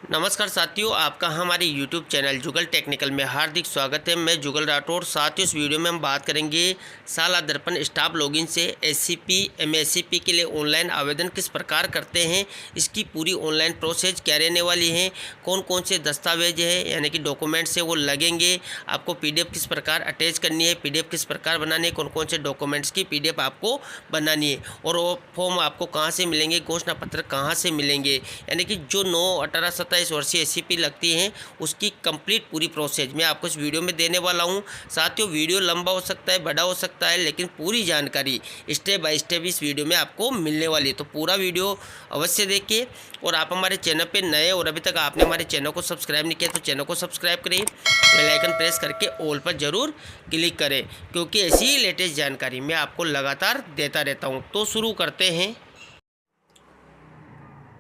नमस्कार साथियों, आपका हमारे YouTube चैनल जुगल टेक्निकल में हार्दिक स्वागत है। मैं जुगल राठौर। साथियों, इस वीडियो में हम बात करेंगे साला दर्पण स्टाफ लॉगिन से एससीपी एमएससीपी के लिए ऑनलाइन आवेदन किस प्रकार करते हैं, इसकी पूरी ऑनलाइन प्रोसेस क्या रहने वाली है, कौन कौन से दस्तावेज है यानी कि डॉक्यूमेंट्स है वो लगेंगे, आपको PDF किस प्रकार अटैच करनी है, PDF किस प्रकार बनानी है, कौन कौन से डॉक्यूमेंट्स की PDF आपको बनानी है और वो फॉर्म आपको कहाँ से मिलेंगे, घोषणा पत्र कहाँ से मिलेंगे, यानी कि जो 9-18-27 वर्षीय एससीपी लगती हैं उसकी कंप्लीट पूरी प्रोसेस मैं आपको इस वीडियो में देने वाला हूं। साथियों, वीडियो लंबा हो सकता है, बड़ा हो सकता है, लेकिन पूरी जानकारी स्टेप बाय स्टेप इस वीडियो में आपको मिलने वाली है। तो पूरा वीडियो अवश्य देखिए और आप हमारे चैनल पे नए और अभी तक आपने हमारे चैनल को सब्सक्राइब नहीं किया तो चैनल को सब्सक्राइब करिए, बेल आइकन प्रेस करके ऑल पर ज़रूर क्लिक करें, क्योंकि ऐसी ही लेटेस्ट जानकारी मैं आपको लगातार देता रहता हूँ। तो शुरू करते हैं।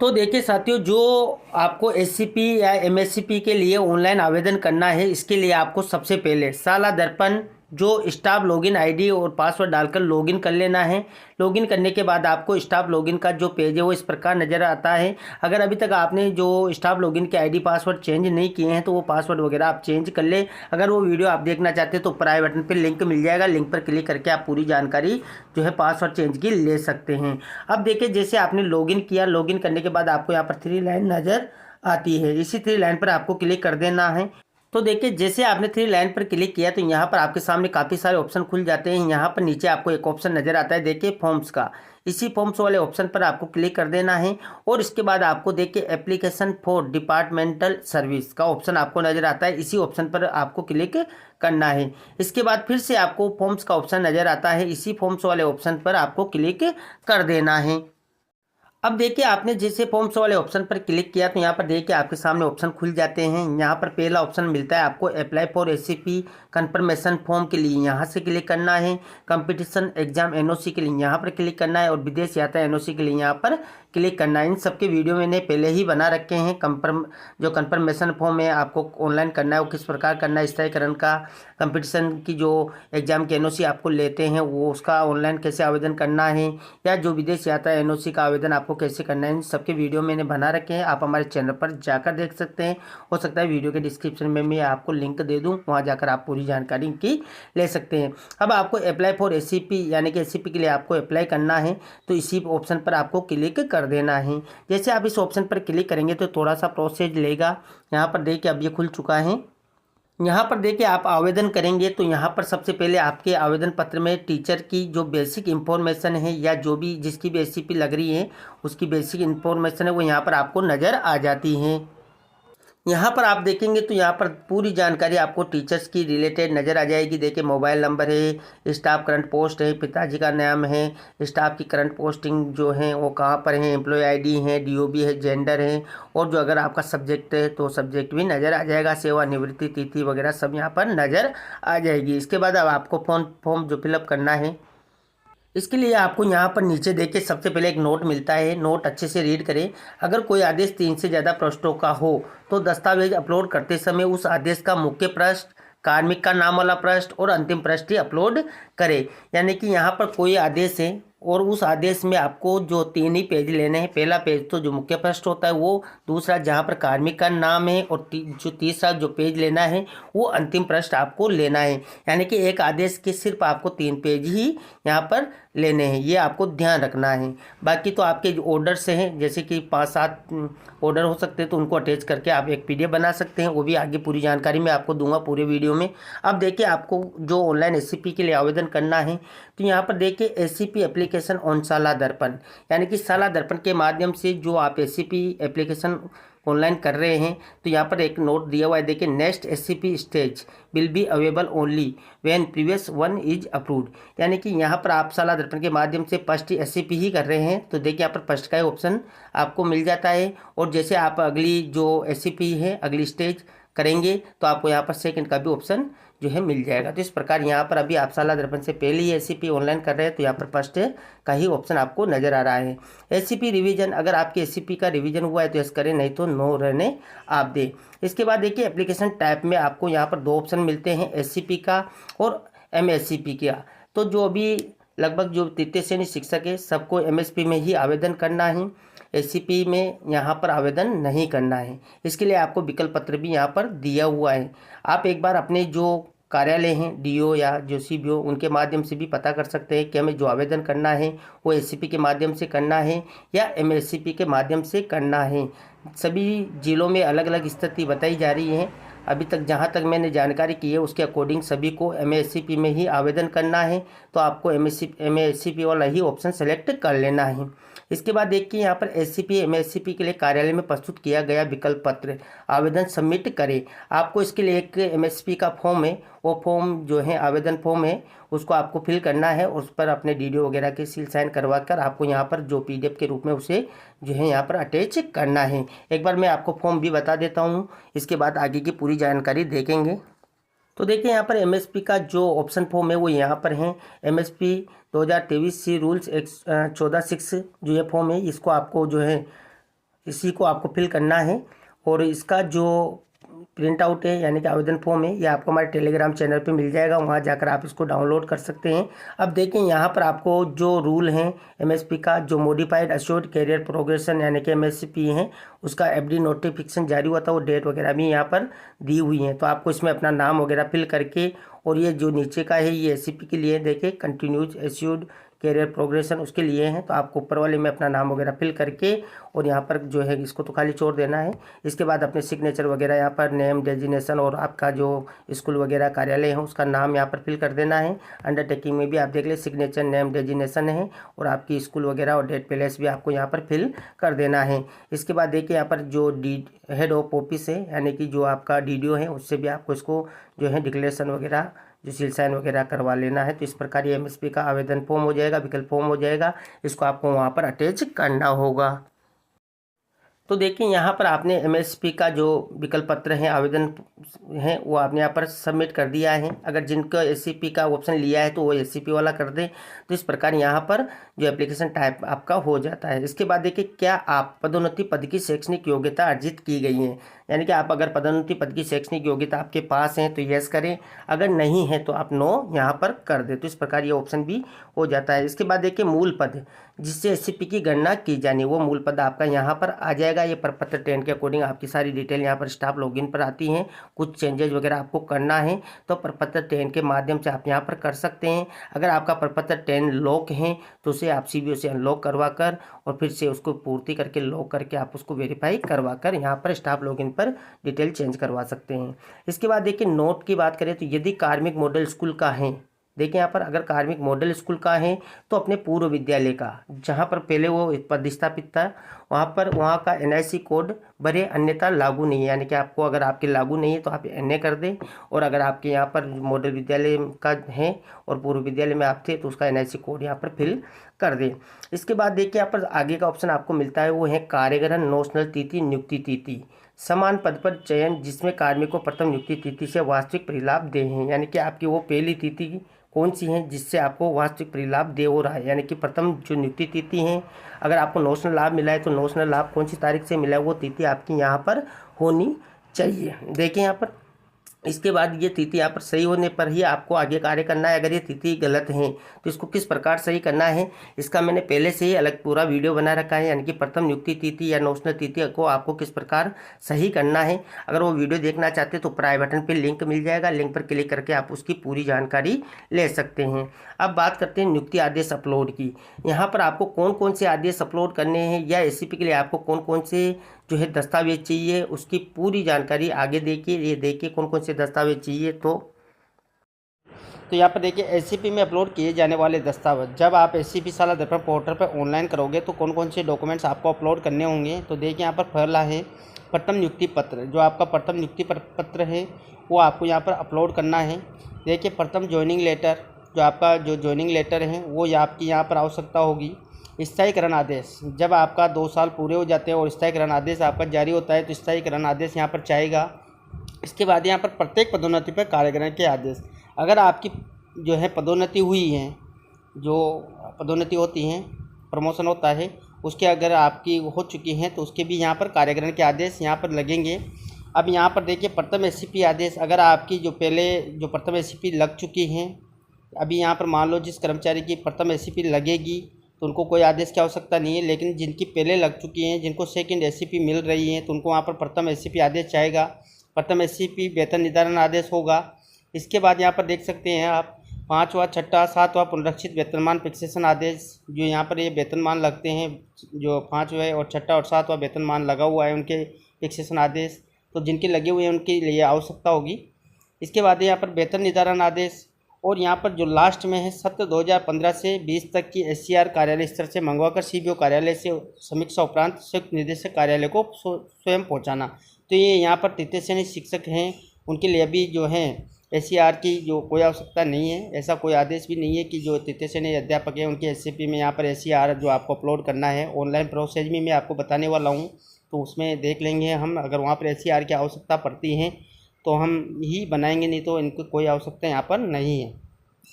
तो देखिए साथियों, जो आपको एससीपी या एमएससीपी के लिए ऑनलाइन आवेदन करना है, इसके लिए आपको सबसे पहले साला दर्पण जो स्टाफ लॉगिन आईडी और पासवर्ड डालकर लॉगिन कर लेना है। लॉगिन करने के बाद आपको स्टाफ लॉगिन का जो पेज है वो इस प्रकार नज़र आता है। अगर अभी तक आपने जो स्टाफ लॉगिन के आईडी पासवर्ड चेंज नहीं किए हैं तो वो पासवर्ड वगैरह आप चेंज कर ले। अगर वो वीडियो आप देखना चाहते हैं तो ऊपर आई बटन पर लिंक मिल जाएगा, लिंक पर क्लिक करके आप पूरी जानकारी जो है पासवर्ड चेंज की ले सकते हैं। अब देखिए, जैसे आपने लॉगिन किया, लॉगिन करने के बाद आपको यहाँ पर 3 लाइन नज़र आती है। इसी 3 लाइन पर आपको क्लिक कर देना है। तो देखिए, जैसे आपने 3 लाइन पर क्लिक किया तो यहाँ पर आपके सामने काफ़ी सारे ऑप्शन खुल जाते हैं। यहाँ पर नीचे आपको एक ऑप्शन नज़र आता है, देखिए फॉर्म्स का। इसी फॉर्म्स वाले ऑप्शन पर आपको क्लिक कर देना है और इसके बाद आपको देखिए एप्लीकेशन फॉर डिपार्टमेंटल सर्विस का ऑप्शन आपको नज़र आता है। इसी ऑप्शन पर आपको क्लिक करना है। इसके बाद फिर से आपको फॉर्म्स का ऑप्शन नज़र आता है, इसी फॉर्म्स वाले ऑप्शन पर आपको क्लिक कर देना है। अब देखिए, आपने जैसे फॉर्म्स वाले ऑप्शन पर क्लिक किया तो यहाँ पर देखिए आपके सामने ऑप्शन खुल जाते हैं। यहाँ पर पहला ऑप्शन मिलता है आपको apply for SCP confirmation form के लिए, यहाँ से क्लिक करना है। कंपटीशन एग्जाम एनओसी के लिए यहाँ पर क्लिक करना है और विदेश यात्रा एनओसी के लिए यहाँ पर क्लिक करना है। इन सबके वीडियो मैंने पहले ही बना रखे हैं। जो कंफर्मेशन फॉर्म है आपको ऑनलाइन करना है वो किस प्रकार करना है, स्थायीकरण का कंपटीशन की जो एग्जाम की एनओसी आपको लेते हैं वो उसका ऑनलाइन कैसे आवेदन करना है, या जो विदेश यात्रा एनओसी का आवेदन आपको कैसे करना है, इन सबके वीडियो मैंने बना रखे हैं। आप हमारे चैनल पर जाकर देख सकते हैं। हो सकता है वीडियो के डिस्क्रिप्शन में मैं आपको लिंक दे दूं, वहां जाकर आप पूरी जानकारी की ले सकते हैं। अब आपको अप्लाई फॉर एससीपी यानी कि एससीपी के लिए आपको अप्लाई करना है तो इसी ऑप्शन पर आपको क्लिक कर देना है। जैसे आप इस ऑप्शन पर क्लिक करेंगे तो थोड़ा सा प्रोसेस लेगा। यहाँ पर देखिए अब ये खुल चुका है। यहाँ पर देखिए आप आवेदन करेंगे तो यहाँ पर सबसे पहले आपके आवेदन पत्र में टीचर की जो बेसिक इन्फॉर्मेशन है या जो भी जिसकी भी एससीपी लग रही है उसकी बेसिक इन्फॉर्मेशन है वो यहाँ पर आपको नज़र आ जाती है। यहाँ पर आप देखेंगे तो यहाँ पर पूरी जानकारी आपको टीचर्स की रिलेटेड नज़र आ जाएगी। देखिए, मोबाइल नंबर है, स्टाफ करंट पोस्ट है, पिताजी का नाम है, स्टाफ की करंट पोस्टिंग जो है वो कहाँ पर है, एम्प्लॉय आईडी है, डीओबी है, जेंडर है, और जो अगर आपका सब्जेक्ट है तो सब्जेक्ट भी नज़र आ जाएगा, सेवानिवृत्ति तिथि वगैरह सब यहाँ पर नज़र आ जाएगी। इसके बाद अब आपको फॉर्म जो फिलअप करना है, इसके लिए आपको यहाँ पर नीचे देखिए सबसे पहले एक नोट मिलता है। नोट अच्छे से रीड करें। अगर कोई आदेश 3 से ज़्यादा पृष्ठों का हो तो दस्तावेज अपलोड करते समय उस आदेश का मुख्य पृष्ठ, कार्मिक का नाम वाला पृष्ठ और अंतिम पृष्ठ ही अपलोड करें। यानी कि यहाँ पर कोई आदेश है और उस आदेश में आपको जो 3 ही पेज लेने हैं। पहला पेज तो जो मुख्य पृष्ठ होता है वो, दूसरा जहाँ पर कार्मिक का नाम है, और जो तीसरा जो पेज लेना है वो अंतिम पृष्ठ आपको लेना है। यानी कि एक आदेश के सिर्फ आपको 3 पेज ही यहाँ पर लेने हैं, ये आपको ध्यान रखना है। बाकी तो आपके जो ऑर्डर से हैं, जैसे कि 5-7 ऑर्डर हो सकते हैं तो उनको अटैच करके आप एक PDF बना सकते हैं। वो भी आगे पूरी जानकारी मैं आपको दूंगा पूरे वीडियो में। अब देखिए, आपको जो ऑनलाइन एससीपी के लिए आवेदन करना है तो यहाँ पर देखिए एससीपी एप्लीकेशन ऑन साला दर्पण, यानी कि साला दर्पण के माध्यम से जो आप एससीपी एप्लीकेशन ऑनलाइन कर रहे हैं तो यहाँ पर एक नोट दिया हुआ है। देखिए, next SCP stage will be available only when previous one is approved. यानी कि यहाँ पर आप साला दर्पण के माध्यम से फर्स्ट एससीपी ही कर रहे हैं तो देखिए यहाँ पर फर्स्ट का ऑप्शन आपको मिल जाता है, और जैसे आप अगली जो एससीपी है अगली स्टेज करेंगे तो आपको यहाँ पर सेकंड का भी ऑप्शन जो है मिल जाएगा। तो इस प्रकार यहाँ पर अभी आप साला दर्पण से पहले ही एससीपी ऑनलाइन कर रहे हैं तो यहाँ पर फर्स्ट का ही ऑप्शन आपको नज़र आ रहा है। एससीपी रिवीजन, अगर आपके एससीपी का रिवीजन हुआ है तो यस करें, नहीं तो नो रहने आप दें। इसके बाद देखिए एप्लीकेशन टाइप में आपको यहाँ पर 2 ऑप्शन मिलते हैं, एससीपी का और एमएससीपी का। तो जो अभी लगभग जो तृतीय श्रेणी शिक्षक है सबको एमएसपी में ही आवेदन करना है। एससीपी में यहाँ पर आवेदन नहीं करना है। इसके लिए आपको विकल्प पत्र भी यहाँ पर दिया हुआ है। आप एक बार अपने जो कार्यालय हैं डीओ या जो सीबीओ उनके माध्यम से भी पता कर सकते हैं कि हमें जो आवेदन करना है वो एससीपी के माध्यम से करना है या एमएससीपी के माध्यम से करना है। सभी जिलों में अलग अलग स्थिति बताई जा रही है। अभी तक जहां तक मैंने जानकारी की है उसके अकॉर्डिंग सभी को एमएससीपी में ही आवेदन करना है, तो आपको एमएससीपी वाला ही ऑप्शन सेलेक्ट कर लेना है। इसके बाद देखिए यहाँ पर एससीपी एमएससीपी के लिए कार्यालय में प्रस्तुत किया गया विकल्प पत्र आवेदन सबमिट करें। आपको इसके लिए एक एमएसपी का फॉर्म है, वो फॉर्म जो है आवेदन फॉर्म है उसको आपको फिल करना है। उस पर अपने डीडीओ वगैरह के सील साइन करवा कर आपको यहाँ पर जो पीडीएफ के रूप में उसे जो है यहाँ पर अटैच करना है। एक बार मैं आपको फॉर्म भी बता देता हूँ, इसके बाद आगे की पूरी जानकारी देखेंगे। तो देखिए यहाँ पर एमएसपी का जो ऑप्शन फॉर्म है वो यहाँ पर है। एमएसपी 2023 सी रूल्स 14(6) जो ये फॉर्म है इसको आपको जो है इसी को आपको फिल करना है। और इसका जो प्रिंट आउट है यानी कि आवेदन फॉर्म है ये आपको हमारे टेलीग्राम चैनल पे मिल जाएगा, वहाँ जाकर आप इसको डाउनलोड कर सकते हैं। अब देखें यहाँ पर आपको जो रूल हैं एमएसपी का, जो मॉडिफाइड अश्योर्ड कैरियर प्रोग्रेशन यानी कि एमएसपी है उसका एफडी नोटिफिकेशन जारी हुआ था, वो डेट वगैरह भी यहाँ पर दी हुई हैं। तो आपको इसमें अपना नाम वगैरह फिल करके, और ये जो नीचे का है ये एससीपी के लिए देखिए कंटिन्यूज एश्योर्ड कैरियर प्रोग्रेशन उसके लिए हैं। तो आपको ऊपर वाले में अपना नाम वगैरह फिल करके और यहाँ पर जो है इसको तो खाली छोड़ देना है। इसके बाद अपने सिग्नेचर वगैरह यहाँ पर नेम डेजिग्नेशन और आपका जो स्कूल वगैरह कार्यालय है उसका नाम यहाँ पर फिल कर देना है। अंडरटेकिंग में भी आप देख ले सिग्नेचर नेम डेजिग्नेशन है और आपकी स्कूल वगैरह और डेट प्लेस भी आपको यहाँ पर फिल कर देना है। इसके बाद देखिए यहाँ पर जो हेड ऑफ ऑफिस है यानी कि जो आपका डीडीओ है उससे भी आपको इसको जो है डिक्लेरेशन वगैरह जो सील साइन वगैरह करवा लेना है। तो इस प्रकार ये एमएसपी का आवेदन फॉर्म हो जाएगा, विकल्प फॉर्म हो जाएगा, इसको आपको वहाँ पर अटैच करना होगा। तो देखिए यहाँ पर आपने एमएसपी का जो विकल्प पत्र है आवेदन है वो आपने यहाँ पर सबमिट कर दिया है। अगर जिनका एससीपी का ऑप्शन लिया है तो वो एससीपी वाला कर दें। तो इस प्रकार यहाँ पर जो एप्लीकेशन टाइप आपका हो जाता है। इसके बाद देखिए क्या आप पदोन्नति पद की शैक्षणिक योग्यता अर्जित की गई है, यानी कि आप अगर पदोन्नति पद की शैक्षणिक योग्यता आपके पास है तो यस करें, अगर नहीं है तो आप नो यहाँ पर कर दें। तो इस प्रकार ये ऑप्शन भी हो जाता है। इसके बाद देखिए मूल पद जिससे एससीपी की गणना की जानी वो मूल पद आपका यहाँ पर आ जाएगा। ये प्रपत्र 10 के अकॉर्डिंग आपकी सारी डिटेल यहाँ पर स्टाफ लॉगिन पर आती हैं। कुछ चेंजेज वगैरह आपको करना है तो प्रपत्र 10 के माध्यम से आप यहाँ पर कर सकते हैं। अगर आपका प्रपत्र 10 लॉक है तो उसे आप सीबीओ से अनलॉक करवा कर और फिर से उसको पूर्ति करके लॉक करके आप उसको वेरीफाई करवा कर यहाँ पर स्टाफ लॉगिन पर डिटेल चेंज करवा सकते हैं। इसके बाद देखिए नोट की बात करें तो यदि कार्मिक मॉडल स्कूल का है, देखिए यहाँ पर अगर कार्मिक मॉडल स्कूल का है तो अपने पूर्व विद्यालय का जहाँ पर पहले वो प्रतिष्ठापित था वहाँ का एनआईसी कोड भरे, अन्यथा लागू नहीं है। यानी कि आपको अगर आपके लागू नहीं है तो आप एनए कर दें, और अगर आपके यहाँ पर मॉडल विद्यालय का है और पूर्व विद्यालय में आप थे तो उसका एनआईसी कोड यहाँ पर फिल कर दें। इसके बाद देखिए यहाँ पर आगे का ऑप्शन आपको मिलता है वो है कार्यग्रहण नोशनल तिथि नियुक्ति तिथि समान पद पर चयन जिसमें कार्मिक को प्रथम नियुक्ति तिथि से वास्तविक परिलाभ दे हैं। यानी कि आपकी वो पहली तिथि कौन सी है जिससे आपको वास्तविक परिलाभ दे हो रहा है, यानी कि प्रथम जो नियुक्ति तिथि है। अगर आपको नोशनल लाभ मिला है तो नोशनल लाभ कौन सी तारीख से मिला है वो तिथि आपकी यहाँ पर होनी चाहिए। देखिए यहाँ पर इसके बाद ये तिथि यहाँ पर सही होने पर ही आपको आगे कार्य करना है। अगर ये तिथि गलत है तो इसको किस प्रकार सही करना है इसका मैंने पहले से ही अलग पूरा वीडियो बना रखा है, यानी कि प्रथम नियुक्ति तिथि या नोशनल तिथि को आपको किस प्रकार सही करना है। अगर वो वीडियो देखना चाहते तो प्राई बटन पर लिंक मिल जाएगा, लिंक पर क्लिक करके आप उसकी पूरी जानकारी ले सकते हैं। अब बात करते हैं नियुक्ति आदेश अपलोड की। यहाँ पर आपको कौन कौन से आदेश अपलोड करने हैं या एससीपी के लिए आपको कौन कौन से जो है दस्तावेज चाहिए उसकी पूरी जानकारी आगे देखिए। ये देखिए कौन कौन से दस्तावेज चाहिए। तो यहाँ पर देखिए एससीपी में अपलोड किए जाने वाले दस्तावेज जब आप एससीपी साला दर्पण पोर्टल पर ऑनलाइन करोगे तो कौन कौन से डॉक्यूमेंट्स आपको अपलोड करने होंगे। तो देखिए यहाँ पर पहला है प्रथम नियुक्ति पत्र। जो आपका प्रथम नियुक्ति पत्र है वो आपको यहाँ पर अपलोड करना है। देखिए प्रथम ज्वाइनिंग लेटर, जो आपका जो ज्वाइनिंग लेटर है वो आपकी यहाँ पर आवश्यकता होगी। स्थायीकरण आदेश, जब आपका 2 साल पूरे हो जाते हैं और स्थायीकरण आदेश आपका जारी होता है तो स्थायीकरण आदेश यहाँ पर चाहेगा। इसके बाद यहाँ पर प्रत्येक पदोन्नति पर कार्यग्रहण के आदेश, अगर आपकी जो है पदोन्नति हुई है, जो पदोन्नति होती हैं प्रमोशन होता है उसके अगर आपकी हो चुकी हैं तो उसके भी यहाँ पर कार्यग्रहण के आदेश यहाँ पर लगेंगे। अब यहाँ पर देखिए प्रथम एससीपी आदेश, अगर आपकी जो पहले जो प्रथम एससीपी लग चुकी हैं, अभी यहाँ पर मान लो जिस कर्मचारी की प्रथम एससीपी लगेगी तो उनको कोई आदेश की आवश्यकता नहीं है। लेकिन जिनकी पहले लग चुकी हैं, जिनको सेकंड एससीपी मिल रही हैं, तो उनको वहाँ पर प्रथम एससीपी आदेश चाहेगा। प्रथम एससीपी वेतन निर्धारण आदेश होगा। इसके बाद यहाँ पर देख सकते हैं आप 5वां, 6वां, 7वां पुनरीक्षित वेतनमान फिक्सेशन आदेश, जो यहाँ पर ये वेतनमान लगते हैं, जो 5वें और 6वां और 7वां वेतनमान लगा हुआ है उनके फिक्सेशन आदेश, तो जिनके लगे हुए हैं उनके लिए आवश्यकता होगी। इसके बाद यहाँ पर वेतन निर्धारण आदेश, और यहाँ पर जो लास्ट में है सत्र 2015 से 20 तक की एससीआर कार्यालय स्तर से मंगवाकर सीबीओ कार्यालय से समीक्षा उपरांत संयुक्त निदेशक कार्यालय को स्वयं पहुँचाना। तो ये यहाँ पर तृतीय श्रेणी शिक्षक हैं, उनके लिए भी जो है एससीआर की जो कोई आवश्यकता नहीं है। ऐसा कोई आदेश भी नहीं है कि जो तृतीय श्रेणी अध्यापक हैं उनके एससीपी में यहाँ पर एससीआर जो आपको अपलोड करना है ऑनलाइन प्रोसेस में मैं आपको बताने वाला हूँ, तो उसमें देख लेंगे हम। अगर वहाँ पर एससीआर की आवश्यकता पड़ती है तो हम ही बनाएंगे, नहीं तो इनको कोई आवश्यकता यहाँ पर नहीं है।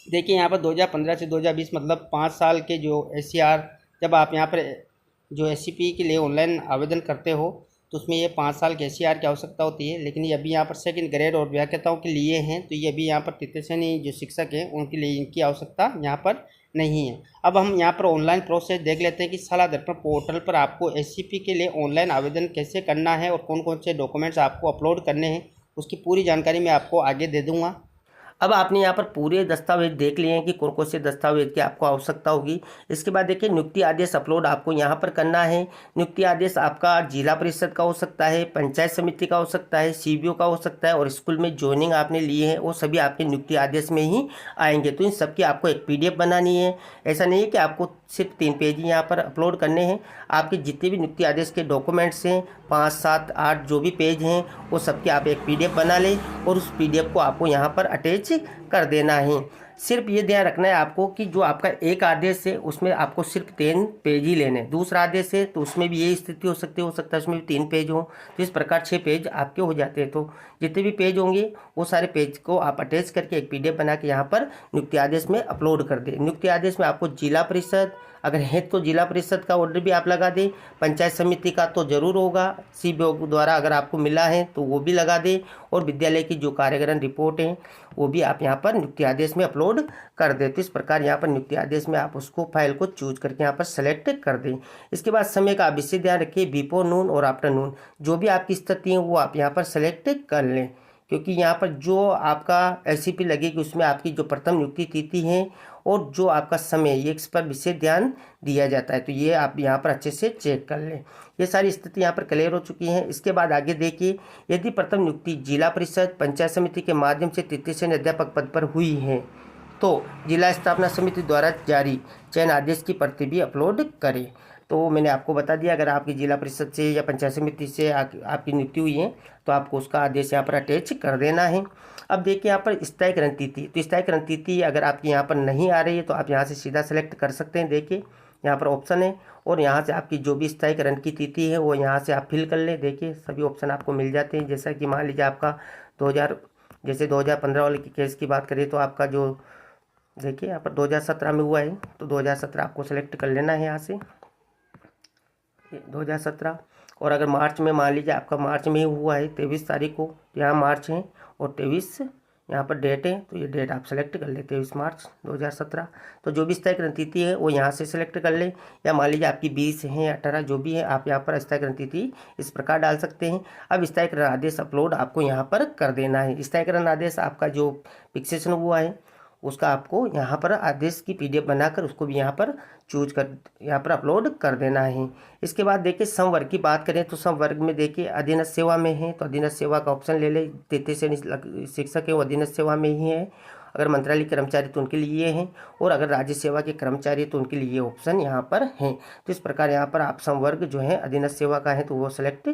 देखिए यहाँ पर 2015 से 2020 मतलब 5 साल के जो एससीआर, जब आप यहाँ पर जो एससीपी के लिए ऑनलाइन आवेदन करते हो तो उसमें ये 5 साल के एससीआर की आवश्यकता होती है। लेकिन ये अभी यहाँ पर सेकंड ग्रेड और व्याख्याताओं के लिए हैं, तो ये अभी यहाँ पर तृतीय श्रेणी जो शिक्षक हैं उनके लिए इनकी आवश्यकता यहाँ पर नहीं है। अब हम यहाँ पर ऑनलाइन प्रोसेस देख लेते हैं कि साला दर्पण पोर्टल पर आपको एससीपी के लिए ऑनलाइन आवेदन कैसे करना है और कौन कौन से डॉक्यूमेंट्स आपको अपलोड करने हैं, उसकी पूरी जानकारी मैं आपको आगे दे दूँगा। अब आपने यहाँ पर पूरे दस्तावेज देख लिए हैं कि कौन कौन से दस्तावेज की आपको आवश्यकता होगी। इसके बाद देखिए नियुक्ति आदेश अपलोड आपको यहाँ पर करना है। नियुक्ति आदेश आपका जिला परिषद का हो सकता है, पंचायत समिति का हो सकता है, सीबीओ का हो सकता है, और स्कूल में ज्वाइनिंग आपने लिए हैं वो सभी आपके नियुक्ति आदेश में ही आएंगे। तो इन सब की आपको एक PDF बनानी है। ऐसा नहीं है कि आपको सिर्फ 3 पेज ही यहाँ पर अपलोड करने हैं। आपके जितने भी नियुक्ति आदेश के डॉक्यूमेंट्स हैं 5, 7, 8 जो भी पेज हैं वो सबकी आप एक PDF बना लें और उस PDF को आपको यहाँ पर अटैच कर देना है। सिर्फ ये ध्यान रखना है आपको कि जो आपका एक आदेश है उसमें आपको सिर्फ 3 पेज ही लेने, दूसरा आदेश है तो उसमें भी यही स्थिति हो सकती है उसमें भी 3 पेज हो, तो इस प्रकार 6 पेज आपके हो जाते हैं। तो जितने भी पेज होंगे वो सारे पेज को आप अटैच करके एक PDF बना के यहाँ पर नियुक्ति आदेश में अपलोड कर दें। नियुक्ति आदेश में आपको जिला परिषद अगर है तो जिला परिषद का ऑर्डर भी आप लगा दें, पंचायत समिति का तो ज़रूर होगा, सीबीओ द्वारा अगर आपको मिला है तो वो भी लगा दें, और विद्यालय की जो कार्यक्रम रिपोर्ट है वो भी आप यहाँ पर नियुक्ति आदेश में अपलोड कर दें। तो इस प्रकार यहाँ पर नियुक्ति आदेश में आप उसको फाइल को चूज करके यहाँ पर सेलेक्ट कर दें। इसके बाद समय का आप विशेष ध्यान रखिए, बिफोर नून और आफ्टर नून जो भी आपकी स्थिति है वो आप यहाँ पर सेलेक्ट कर लें, क्योंकि यहाँ पर जो आपका एससीपी लगेगी उसमें आपकी जो प्रथम नियुक्ति तिथि है और जो आपका समय ये इस पर विशेष ध्यान दिया जाता है। तो ये आप यहाँ पर अच्छे से चेक कर लें। ये सारी स्थिति यहाँ पर क्लियर हो चुकी है। इसके बाद आगे देखिए, यदि प्रथम नियुक्ति जिला परिषद पंचायत समिति के माध्यम से तृतीय श्रेणी अध्यापक पद पर हुई है तो जिला स्थापना समिति द्वारा जारी चयन आदेश की प्रति भी अपलोड करें। तो मैंने आपको बता दिया, अगर आपकी जिला परिषद से या पंचायत समिति से आपकी नियुक्ति हुई है तो आपको उसका आदेश यहाँ पर अटैच कर देना है। अब देखिए यहाँ पर स्थायीकरण तिथि, तो स्थायीकरण तिथि अगर आपकी यहाँ पर नहीं आ रही है तो आप यहाँ से सीधा सेलेक्ट कर सकते हैं। देखिए यहाँ पर ऑप्शन है और यहाँ से आपकी जो भी स्थायीकरण की तिथि है वो यहाँ से आप फिल कर लें। देखिए सभी ऑप्शन आपको मिल जाते हैं। जैसा कि मान लीजिए आपका 2015 वाले की केस की बात करें तो आपका जो देखिए यहाँ पर 2017 में हुआ है तो 2017 आपको सेलेक्ट कर लेना है यहाँ से 2017। और अगर मार्च में मान लीजिए आपका मार्च में ही हुआ है 23 तारीख को, यहाँ मार्च है और 23 यहाँ पर डेट है तो ये डेट आप सेलेक्ट कर ले 23 मार्च 2017। तो जो भी स्थायीकरण तिथि है वो यहाँ से सिलेक्ट कर ले, या मान लीजिए आपकी 20 है 18 जो भी है आप यहाँ पर स्थायीकरण तिथि इस प्रकार डाल सकते हैं। अब स्थायीकरण आदेश अपलोड आपको यहाँ पर कर देना है। स्थायीकरण आदेश आपका जो फिक्सेशन हुआ है उसका आपको यहाँ पर आदेश की PDF बनाकर उसको भी यहाँ पर चूज कर यहाँ पर अपलोड कर देना है। इसके बाद देखिए संवर्ग की बात करें तो संवर्ग में देखिए अधीनस्थ सेवा में है तो अधीनस्थ सेवा का ऑप्शन ले ले। तृतीय श्रेणी शिक्षक है वो अधीनस्थ सेवा में ही है। अगर मंत्रालय कर्मचारी तो उनके लिए ये हैं, और अगर राज्य सेवा के कर्मचारी तो उनके लिए ये ऑप्शन यहाँ पर हैं। तो इस प्रकार यहाँ पर आप संवर्ग जो है अधीनस्थ सेवा का है तो वो सेलेक्ट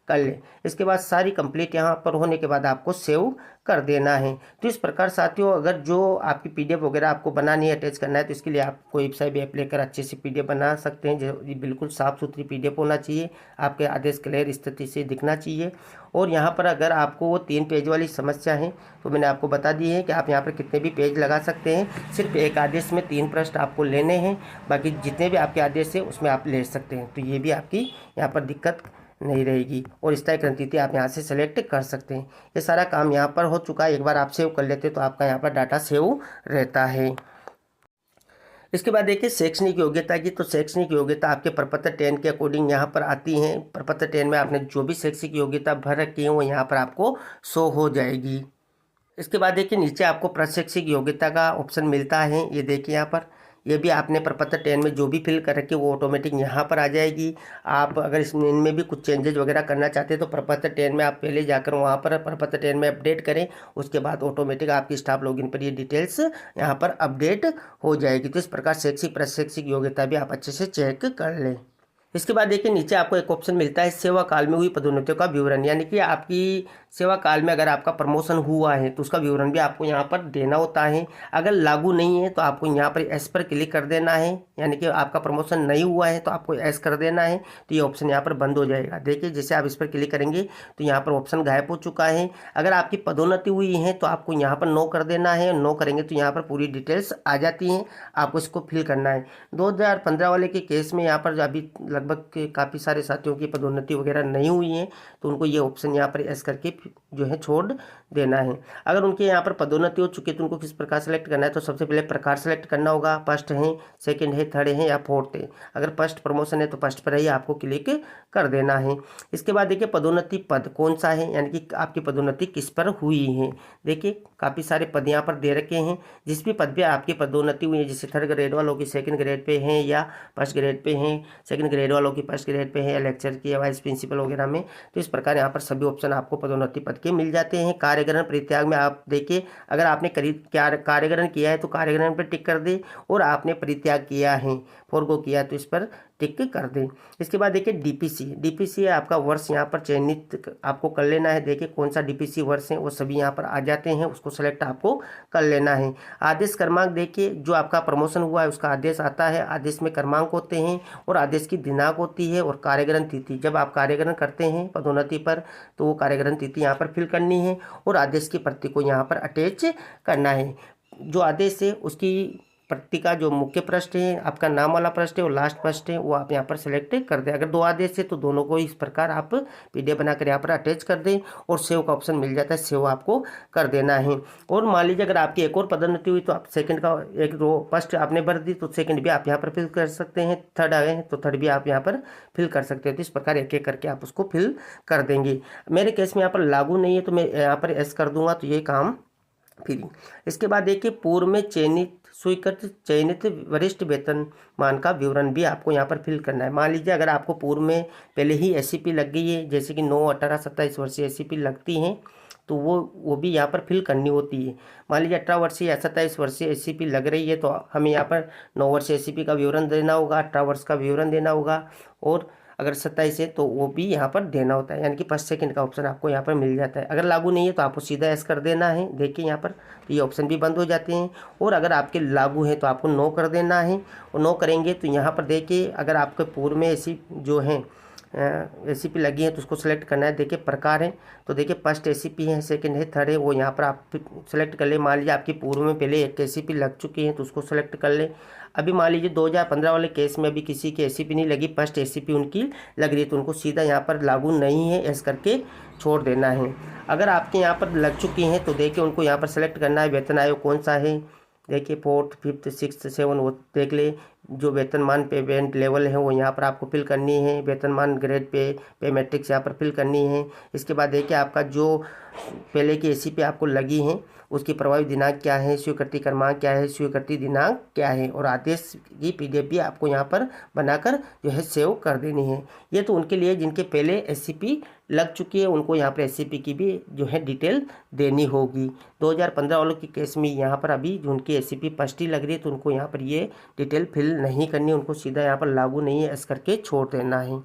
कर लें। इसके बाद सारी कंप्लीट यहाँ पर होने के बाद आपको सेव कर देना है। तो इस प्रकार साथियों अगर जो आपकी PDF वगैरह आपको बनानी है अटैच करना है तो इसके लिए आप कोई वेबसाइट भी ऐप लेकर अच्छे से PDF बना सकते हैं। जो बिल्कुल साफ़ सुथरी PDF होना चाहिए, आपके आदेश क्लियर स्थिति से दिखना चाहिए। और यहाँ पर अगर आपको वो 3 पेज वाली समस्या है तो मैंने आपको बता दी है कि आप यहाँ पर कितने भी पेज लगा सकते हैं। सिर्फ एक आदेश में 3 पृष्ठ आपको लेने हैं, बाकी जितने भी आपके आदेश है उसमें आप ले सकते हैं। तो ये भी आपकी यहाँ पर दिक्कत नहीं रहेगी। और स्थायीकरण तिथि आप यहाँ से सेलेक्ट कर सकते हैं। ये सारा काम यहाँ पर हो चुका है। एक बार आप सेव कर लेते तो आपका यहाँ पर डाटा सेव रहता है। इसके बाद देखिए शैक्षणिक योग्यता की, तो शैक्षणिक योग्यता आपके प्रपत्र 10 के अकॉर्डिंग यहाँ पर आती हैं। प्रपत्र 10 में आपने जो भी शैक्षिक योग्यता भर रखी है वो यहाँ पर आपको शो हो जाएगी। इसके बाद देखिए नीचे आपको प्रशैक्षिक योग्यता का ऑप्शन मिलता है, ये देखिए यहाँ पर, ये भी आपने प्रपत्र 10 में जो भी फिल कर रखी है वो ऑटोमेटिक यहाँ पर आ जाएगी। आप अगर इसमें इनमें भी कुछ चेंजेज वगैरह करना चाहते हैं तो प्रपत्र 10 में आप पहले जाकर वहाँ पर प्रपत्र 10 में अपडेट करें, उसके बाद ऑटोमेटिक आपकी स्टाफ लॉगिन पर ये डिटेल्स यहाँ पर अपडेट हो जाएगी। तो इस प्रकार शैक्षिक प्रशैक्षिक योग्यता भी आप अच्छे से चेक कर लें। इसके बाद देखिए नीचे आपको एक ऑप्शन मिलता है सेवा काल में हुई पदोन्नतियों का विवरण, यानी कि आपकी सेवा काल में अगर आपका प्रमोशन हुआ है तो उसका विवरण भी आपको यहाँ पर देना होता है। अगर लागू नहीं है तो आपको यहाँ पर एस पर क्लिक कर देना है, यानी कि आपका प्रमोशन नहीं हुआ है तो आपको एस कर देना है, तो ये ऑप्शन यहाँ पर बंद हो जाएगा। देखिए जैसे आप इस पर क्लिक करेंगे तो यहाँ पर ऑप्शन गायब हो चुका है। अगर आपकी पदोन्नति हुई है तो आपको यहाँ पर नो कर देना है, नो करेंगे तो यहाँ पर पूरी डिटेल्स आ जाती हैं, आपको इसको फिल करना है। 2015 वाले के केस में यहाँ पर अभी लगभग काफ़ी सारे साथियों की पदोन्नति वगैरह नहीं हुई है तो उनको ये ऑप्शन यहाँ पर एस करके जो है छोड़ देना है। अगर उनके यहाँ पर पदोन्नति हो चुकी है तो उनको किस प्रकार सेलेक्ट करना है, तो सबसे पहले प्रकार सेलेक्ट करना होगा, फर्स्ट है, सेकंड है, थर्ड है या फोर्थ है। अगर फर्स्ट प्रमोशन है तो फर्स्ट पर ही आपको क्लिक कर देना है। इसके बाद देखिए पदोन्नति पद कौन सा है, यानी कि आपकी पदोन्नति किस पर हुई है। देखिए काफ़ी सारे पद यहाँ पर दे रखे हैं, जिस भी पद पर आपकी पदोन्नति हुई है, जैसे थर्ड ग्रेड वालों की सेकंड ग्रेड पे हैं या फर्स्ट ग्रेड पे हैं, सेकंड ग्रेड वालों की फर्स्ट ग्रेड पे है या लेक्चर की या वाइस प्रिंसिपल वगैरह में, तो इस प्रकार यहाँ पर सभी ऑप्शन आपको पदोन्नति पद के मिल जाते हैं। कार्यग्रहण परित्याग में आप देखिए अगर आपने कार्यग्रहण किया है तो कार्यग्रहण पर टिक कर दे, और आपने परित्याग किया है, फॉरगो किया तो इस पर टिक कर दें। इसके बाद देखिए डीपीसी है आपका वर्ष यहाँ पर चयनित आपको कर लेना है। देखिए कौन सा डीपीसी वर्ष है वो सभी यहाँ पर आ जाते हैं, उसको सेलेक्ट आपको कर लेना है। आदेश क्रमांक देखिए जो आपका प्रमोशन हुआ है उसका आदेश आता है, आदेश में क्रमांक होते हैं और आदेश की दिनांक होती है और कार्यग्रहण तिथि। जब आप कार्यग्रहण करते हैं पदोन्नति पर तो वो कार्यग्रहण तिथि यहाँ पर फिल करनी है और आदेश की प्रति को यहाँ पर अटैच करना है। जो आदेश है उसकी प्रति का जो मुख्य पृष्ठ है, आपका नाम वाला पृष्ठ है और लास्ट पृष्ठ है, वो आप यहाँ पर सेलेक्ट कर दें। अगर दो आदेश है तो दोनों को इस प्रकार आप पीडीएफ बनाकर यहाँ पर अटैच कर दें और सेव का ऑप्शन मिल जाता है, सेव आपको कर देना है। और मान लीजिए अगर आपकी एक और पदोन्नति हुई तो आप सेकंड का एक रो फर्स्ट आपने भर दी तो सेकंड भी आप यहाँ पर फिल कर सकते हैं, थर्ड आए हैं तो थर्ड भी आप यहाँ पर फिल कर सकते हैं। तो इस प्रकार एक एक करके आप उसको फिल कर देंगे। मेरे केस में यहाँ पर लागू नहीं है तो मैं यहाँ पर एस कर दूंगा तो ये काम फ्री। इसके बाद देखिए पूर्व में स्वीकृत चयनित वरिष्ठ वेतनमान का विवरण भी आपको यहाँ पर फिल करना है। मान लीजिए अगर आपको पूर्व में पहले ही एससीपी लग गई है, जैसे कि 9, 18, 27 वर्षीय एससीपी लगती हैं तो वो भी यहाँ पर फिल करनी होती है। मान लीजिए 18 वर्षीय या 27 वर्षीय एससीपी लग रही है तो हमें यहाँ पर 9 वर्षीय एससीपी का विवरण देना होगा, 18 वर्ष का विवरण देना होगा और अगर 27 है तो वो भी यहाँ पर देना होता है, यानी कि फर्स्ट सेकंड का ऑप्शन आपको यहाँ पर मिल जाता है। अगर लागू नहीं है तो आपको सीधा एस कर देना है। देखिए यहाँ पर तो ये ऑप्शन भी बंद हो जाते हैं। और अगर आपके लागू है तो आपको नो कर देना है, और नो करेंगे तो यहाँ पर देखिए अगर आपके पूर्व में ऐसी जो है एसीपी लगी है तो उसको सेलेक्ट करना है। देखिए प्रकार है तो देखिए फर्स्ट एसीपी है, सेकंड है, थर्ड है, वो यहाँ पर आप सेलेक्ट कर ले। मान लीजिए आपकी पूर्व में पहले एक एसीपी लग चुकी है तो उसको सेलेक्ट कर ले। अभी मान लीजिए 2015 वाले केस में अभी किसी की एसीपी नहीं लगी, फर्स्ट एसीपी उनकी लग रही है तो उनको सीधा यहाँ पर लागू नहीं है एस करके छोड़ देना है। अगर आपके यहाँ पर लग चुकी हैं तो देखिए उनको यहाँ पर सेलेक्ट करना है। वेतन आयोग कौन सा है, देखिए 4th, 5th, 6th, 7 वो देख ले। जो वेतनमान पेमेंट लेवल है वो यहाँ पर आपको फिल करनी है। वेतनमान ग्रेड पे मैट्रिक्स यहाँ पर फिल करनी है। इसके बाद देखिए आपका जो पहले की एसीपी आपको लगी है उसकी प्रभावी दिनांक क्या है, स्वीकृति क्रमांक क्या है, स्वीकृति दिनांक क्या है, और आदेश की पीडीएफ भी आपको यहाँ पर बनाकर जो है सेव कर देनी है। ये तो उनके लिए जिनके पहले एससीपी लग चुकी है, उनको यहाँ पर एससीपी की भी जो है डिटेल देनी होगी। 2015 वालों की केस में यहाँ पर अभी जो उनकी एससीपी फर्स्ट ही लग रही है तो उनको यहाँ पर ये डिटेल फिल नहीं करनी, उनको सीधा यहाँ पर लागू नहीं है एस करके छोड़ देना है।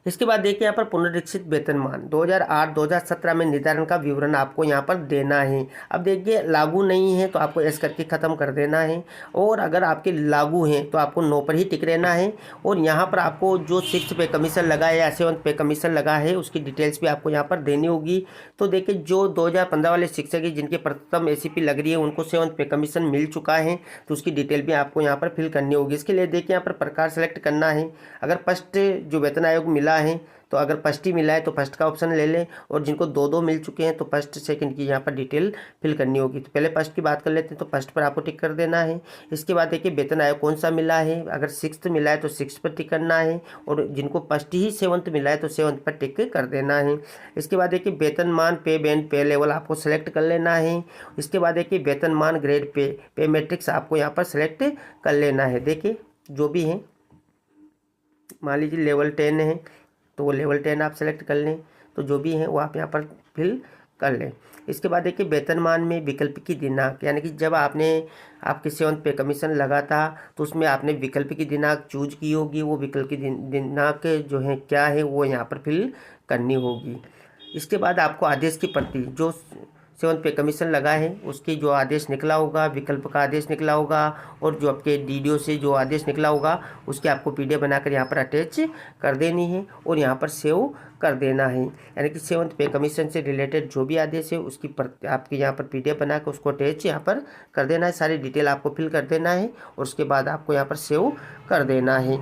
इसके बाद देखिए यहाँ पर पुनरीक्षित वेतनमान 2008-2017 में निर्धारण का विवरण आपको यहाँ पर देना है। अब देखिए लागू नहीं है तो आपको एस करके ख़त्म कर देना है, और अगर आपके लागू हैं तो आपको नो पर ही टिक रहना है। और यहाँ पर आपको जो 6th पे कमीशन लगा है या 7th पे कमीशन लगा है उसकी डिटेल्स भी आपको यहाँ पर देनी होगी। तो देखिए जो 2015 वाले शिक्षक है जिनके प्रथम एसीपी लग रही है उनको 7th पे कमीशन मिल चुका है तो उसकी डिटेल भी आपको यहाँ पर फिल करनी होगी। इसके लिए देखिए यहाँ पर प्रकार सेलेक्ट करना है। अगर फर्स्ट जो वेतन आयोग मिला है तो अगर फर्स्ट ही मिला है तो फर्स्ट का ऑप्शन ले लें, और जिनको दो दो मिल चुके हैं तो फर्स्ट सेकंड की यहाँ पर डिटेल फिल करनी होगी। तो पहले फर्स्ट की बात कर लेते हैं, तो फर्स्ट पर आपको टिक कर देना है। इसके बाद देखिए वेतन आयोग कौन सा मिला है, अगर 6th मिला है तो 6 पर टिक करना है, और जिनको फर्स्ट ही 7th मिला है तो 7th पर टिक कर देना है। इसके बाद देखिए वेतनमान पे बैंड पे लेवल आपको सेलेक्ट कर लेना है। इसके बाद देखिए वेतनमान ग्रेड पे मैट्रिक्स आपको यहाँ पर सेलेक्ट कर लेना है। देखिए जो भी है, मान लीजिए लेवल 10 है तो वो लेवल 10 आप सेलेक्ट कर लें, तो जो भी है वो आप यहाँ पर फिल कर लें। इसके बाद देखिए वेतनमान में विकल्प की दिनांक, यानी कि जब आपने आपके 7th पे कमीशन लगा था तो उसमें आपने विकल्प की दिनांक चूज की होगी, वो विकल्प की दिनांक जो है क्या है वो यहाँ पर फिल करनी होगी। इसके बाद आपको आदेश की प्रति, जो 7th पे कमीशन लगा है उसकी जो आदेश निकला होगा, विकल्प का आदेश निकला होगा, और जो आपके डीडीओ से जो आदेश निकला होगा उसके आपको पीडीएफ बनाकर यहाँ पर अटैच कर देनी है और यहाँ पर सेव कर देना है। यानी कि 7th पे कमीशन से रिलेटेड जो भी आदेश है उसकी आपके यहाँ पर पीडीएफ बना कर उसको अटैच यहाँ पर कर देना है। सारी डिटेल आपको फिल कर देना है और उसके बाद आपको यहाँ पर सेव कर देना है।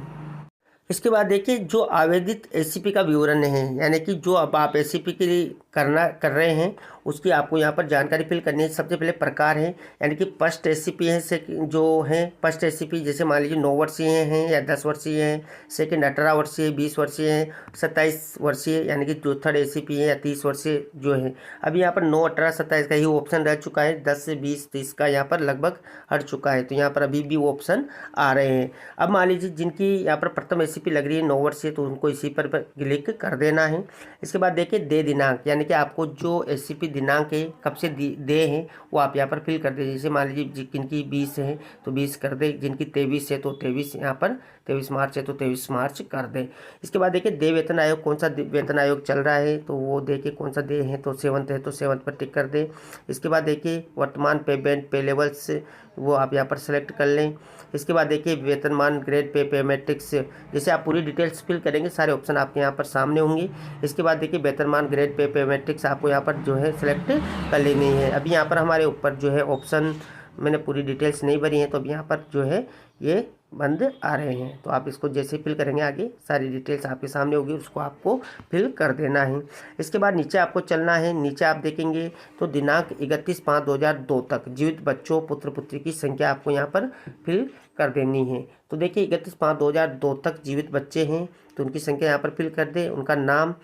इसके बाद देखिए जो आवेदित एससीपी का विवरण है, यानी कि जो अब आप एससीपी के लिए कर रहे हैं उसकी आपको यहाँ पर जानकारी फिल करनी है। सबसे पहले प्रकार है, यानी कि फर्स्ट एससीपी है जो है फर्स्ट एससीपी, जैसे मान लीजिए 9 वर्षीय हैं या 10 वर्षीय हैं, सेकंड 18 वर्षीय, 20 वर्षीय हैं, 27 वर्षीय, यानी कि जो थर्ड एससीपी है या 30 वर्षीय जो है। अभी यहाँ पर 9, 18, 27 का ही ऑप्शन रह चुका है, 10 से 20, 30 का यहाँ पर लगभग हट चुका है, तो यहाँ पर अभी भी वो ऑप्शन आ रहे हैं। अब मान लीजिए जिनकी यहाँ पर प्रथम एससीपी लग रही है 9 वर्षीय, तो उनको इसी पर क्लिक कर देना है। इसके बाद देखिए दे दिनांक, यानी कि आपको जो एससीपी दिनांक है कब से दे हैं वो आप यहाँ पर फिल कर दे। जैसे मान लीजिए जिनकी 20 है तो 20 कर दे, जिनकी 23 है तो 23 यहाँ पर 23 मार्च है तो 23 मार्च कर दे। इसके बाद देखिए दे वेतन आयोग, कौन सा वेतन आयोग चल रहा है तो वो देखिए कौन सा दे है, तो 7th है तो 7th पर टिक कर दे। इसके बाद देखिए वर्तमान पे बैंड पे लेवल्स वो आप यहाँ पर सेलेक्ट कर लें। इसके बाद देखिए वेतनमान ग्रेड पे मैट्रिक्स, जैसे आप पूरी डिटेल्स फिल करेंगे सारे ऑप्शन आपके यहाँ पर सामने होंगे। इसके बाद देखिए वेतनमान ग्रेड पे मैट्रिक्स आपको यहाँ पर जो है सेलेक्ट कर लेनी है। अभी यहाँ पर हमारे ऊपर जो है ऑप्शन मैंने पूरी डिटेल्स नहीं भरी हैं, तो अभी यहाँ पर जो है ये बंद आ रहे हैं। तो आप इसको जैसे फिल करेंगे आगे सारी डिटेल्स आपके सामने होगी, उसको आपको फिल कर देना है। इसके बाद नीचे आपको चलना है। नीचे आप देखेंगे तो दिनांक 31/5/2002 तक जीवित बच्चों पुत्र पुत्री की संख्या आपको यहाँ पर फिल कर देनी है। तो देखिए 31/5/2002 तक जीवित बच्चे हैं तो उनकी संख्या यहाँ पर फिल कर दे, उनका नाम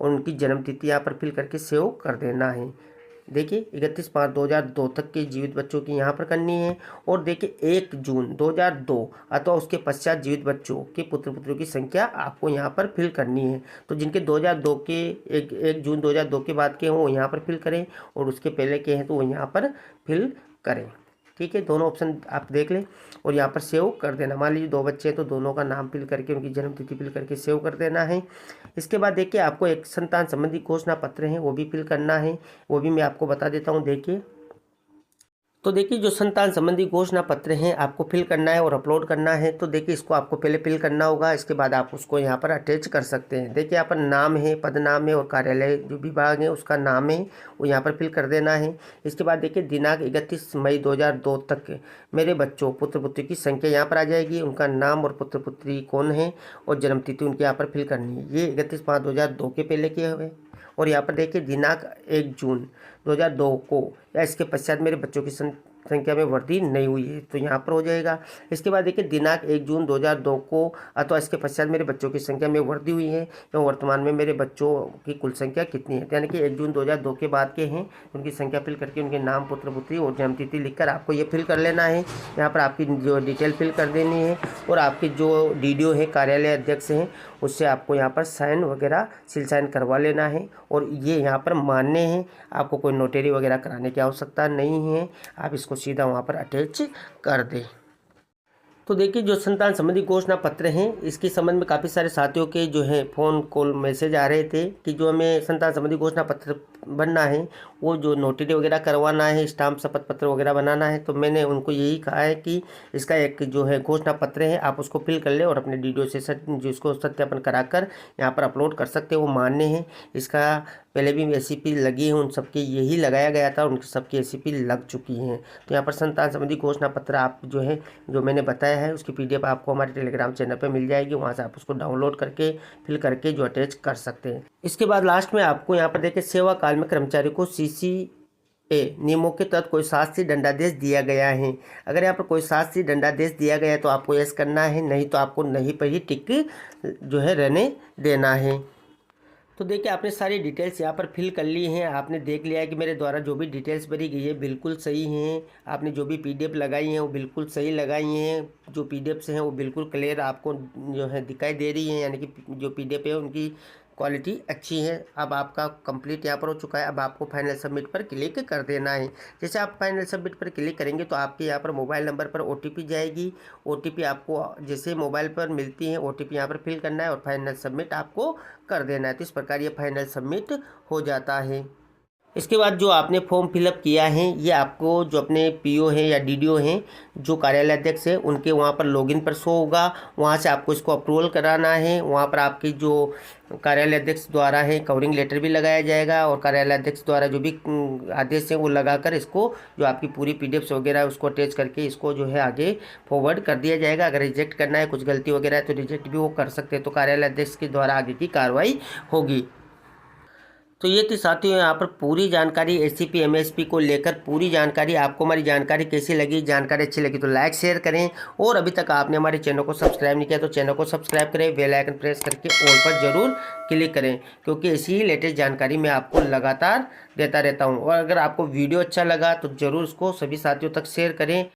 और उनकी जन्मतिथि यहाँ पर फिल करके सेव कर देना है। देखिए 31/5/2002 तक के जीवित बच्चों की यहाँ पर करनी है। और देखिए 1 जून 2002 अथवा उसके पश्चात जीवित बच्चों के पुत्र पुत्रियों की संख्या आपको यहाँ पर फिल करनी है। तो जिनके 2002 के 1 जून 2002 के बाद के हों वो यहाँ पर फिल करें, और उसके पहले के हैं तो वो यहाँ पर फिल करें। ठीक है, दोनों ऑप्शन आप देख लें और यहाँ पर सेव कर देना। मान लीजिए 2 बच्चे हैं तो दोनों का नाम फिल करके उनकी जन्मतिथि फिल करके सेव कर देना है। इसके बाद देखिए आपको एक संतान संबंधी घोषणा पत्र है वो भी फिल करना है, वो भी मैं आपको बता देता हूँ। देखिए तो देखिए जो संतान संबंधी घोषणा पत्र हैं आपको फिल करना है और अपलोड करना है। तो देखिए इसको आपको पहले फिल करना होगा, इसके बाद आप उसको यहाँ पर अटैच कर सकते हैं। देखिए यहाँ पर नाम है, पद नाम है और कार्यालय जो विभाग है उसका नाम है वो यहाँ पर फिल कर देना है। इसके बाद देखिए दिनांक 31 मई 2002 तक मेरे बच्चों पुत्र पुत्री की संख्या यहाँ पर आ जाएगी, उनका नाम और पुत्र पुत्री कौन है और जन्मतिथि उनकी यहाँ पर फिल करनी है। ये 31/5/2002 के पहले किए हुए। और यहाँ पर देखिए दिनांक 1 जून 2002 को या इसके पश्चात मेरे बच्चों की संख्या में वृद्धि नहीं हुई है तो यहाँ पर हो जाएगा। इसके बाद देखिए दिनांक 1 जून 2002 को अथवा इसके पश्चात मेरे बच्चों की संख्या में वृद्धि हुई है एवं वर्तमान में मेरे बच्चों की कुल संख्या कितनी है, यानी कि 1 जून 2002 के बाद के हैं उनकी संख्या फिल करके उनके नाम पुत्र पुत्री और जन्मतिथि लिखकर आपको ये फिल कर लेना है। यहाँ पर आपकी जो डिटेल फिल कर देनी है और आपके जो डीडीओ है कार्यालय अध्यक्ष हैं उससे आपको यहाँ पर साइन वगैरह सील साइन करवा लेना है और ये यहाँ पर मान्य है, आपको कोई नोटरी वगैरह कराने की आवश्यकता नहीं है, आप इसको सीधा वहाँ पर अटैच कर दें। तो देखिए जो संतान संबंधी घोषणा पत्र हैं इसके संबंध में काफ़ी सारे साथियों के जो है फ़ोन कॉल मैसेज आ रहे थे कि जो हमें संतान संबंधी घोषणा पत्र बनना है वो जो नोटरी वगैरह करवाना है, स्टाम्प शपथ पत्र वगैरह बनाना है। तो मैंने उनको यही कहा है कि इसका एक जो है घोषणा पत्र है आप उसको फिल कर ले और अपने डीडीओ से जिसको सत्यापन कराकर यहाँ पर अपलोड कर सकते हैं, वो मान्य है। इसका पहले भी एससीपी लगी है उन सबके यही लगाया गया था, उनकी सबकी एससीपी लग चुकी हैं। तो यहाँ पर संतान संबंधी घोषणा पत्र आप जो है जो मैंने बताया है उसकी पीडीएफ आपको हमारे टेलीग्राम चैनल पर मिल जाएगी, वहाँ से आप उसको डाउनलोड करके फिल करके जो अटैच कर सकते हैं। इसके बाद लास्ट में आपको यहाँ पर देखिए सेवा काल में कर्मचारी को नियमों के तहत कोई शास्त्रीय दंडादेश दिया गया है। अगर यहाँ पर कोई शास्त्रीय दंडादेश दिया गया है तो आपको यस करना है, नहीं तो आपको नहीं पर ही टिक जो है रहने देना है। तो देखिए आपने सारी डिटेल्स यहाँ पर फिल कर ली हैं। आपने देख लिया है कि मेरे द्वारा जो भी डिटेल्स भरी गई है बिल्कुल सही हैं। आपने जो भी पीडीएफ लगाई हैं वो बिल्कुल सही लगाई हैं। जो पीडीएफ्स हैं वो बिल्कुल क्लियर आपको जो है दिखाई दे रही हैं, यानी कि जो पीडीएफ है उनकी क्वालिटी अच्छी है। अब आपका कंप्लीट यहाँ पर हो चुका है। अब आपको फाइनल सबमिट पर क्लिक कर देना है। जैसे आप फाइनल सबमिट पर क्लिक करेंगे तो आपके यहाँ पर मोबाइल नंबर पर ओटीपी जाएगी। ओटीपी आपको जैसे मोबाइल पर मिलती है ओटीपी यहाँ पर फिल करना है और फाइनल सबमिट आपको कर देना है। तो इस प्रकार ये फाइनल सबमिट हो जाता है। इसके बाद जो आपने फॉर्म फिलअप किया है ये आपको जो अपने पीओ हैं या डीडीओ हैं जो कार्यालय अध्यक्ष है उनके वहाँ पर लॉगिन पर शो होगा। वहाँ से आपको इसको अप्रूवल कराना है। वहाँ पर आपकी जो कार्यालय अध्यक्ष द्वारा है कवरिंग लेटर भी लगाया जाएगा और कार्यालय अध्यक्ष द्वारा जो भी आदेश है वो लगाकर इसको जो आपकी पूरी पीडीएफ्स वगैरह है उसको अटैच करके इसको जो है आगे फॉरवर्ड कर दिया जाएगा। अगर रिजेक्ट करना है, कुछ गलती वगैरह है तो रिजेक्ट भी वो कर सकते हैं, तो कार्यालय अध्यक्ष के द्वारा आगे की कार्रवाई होगी। तो ये थी साथियों यहाँ पर पूरी जानकारी एससीपी एमएसपी को लेकर पूरी जानकारी। आपको हमारी जानकारी कैसी लगी, जानकारी अच्छी लगी तो लाइक शेयर करें, और अभी तक आपने हमारे चैनल को सब्सक्राइब नहीं किया तो चैनल को सब्सक्राइब करें, बेल आइकन प्रेस करके ऑल पर जरूर क्लिक करें, क्योंकि ऐसी ही लेटेस्ट जानकारी मैं आपको लगातार देता रहता हूँ। और अगर आपको वीडियो अच्छा लगा तो ज़रूर उसको सभी साथियों तक शेयर करें।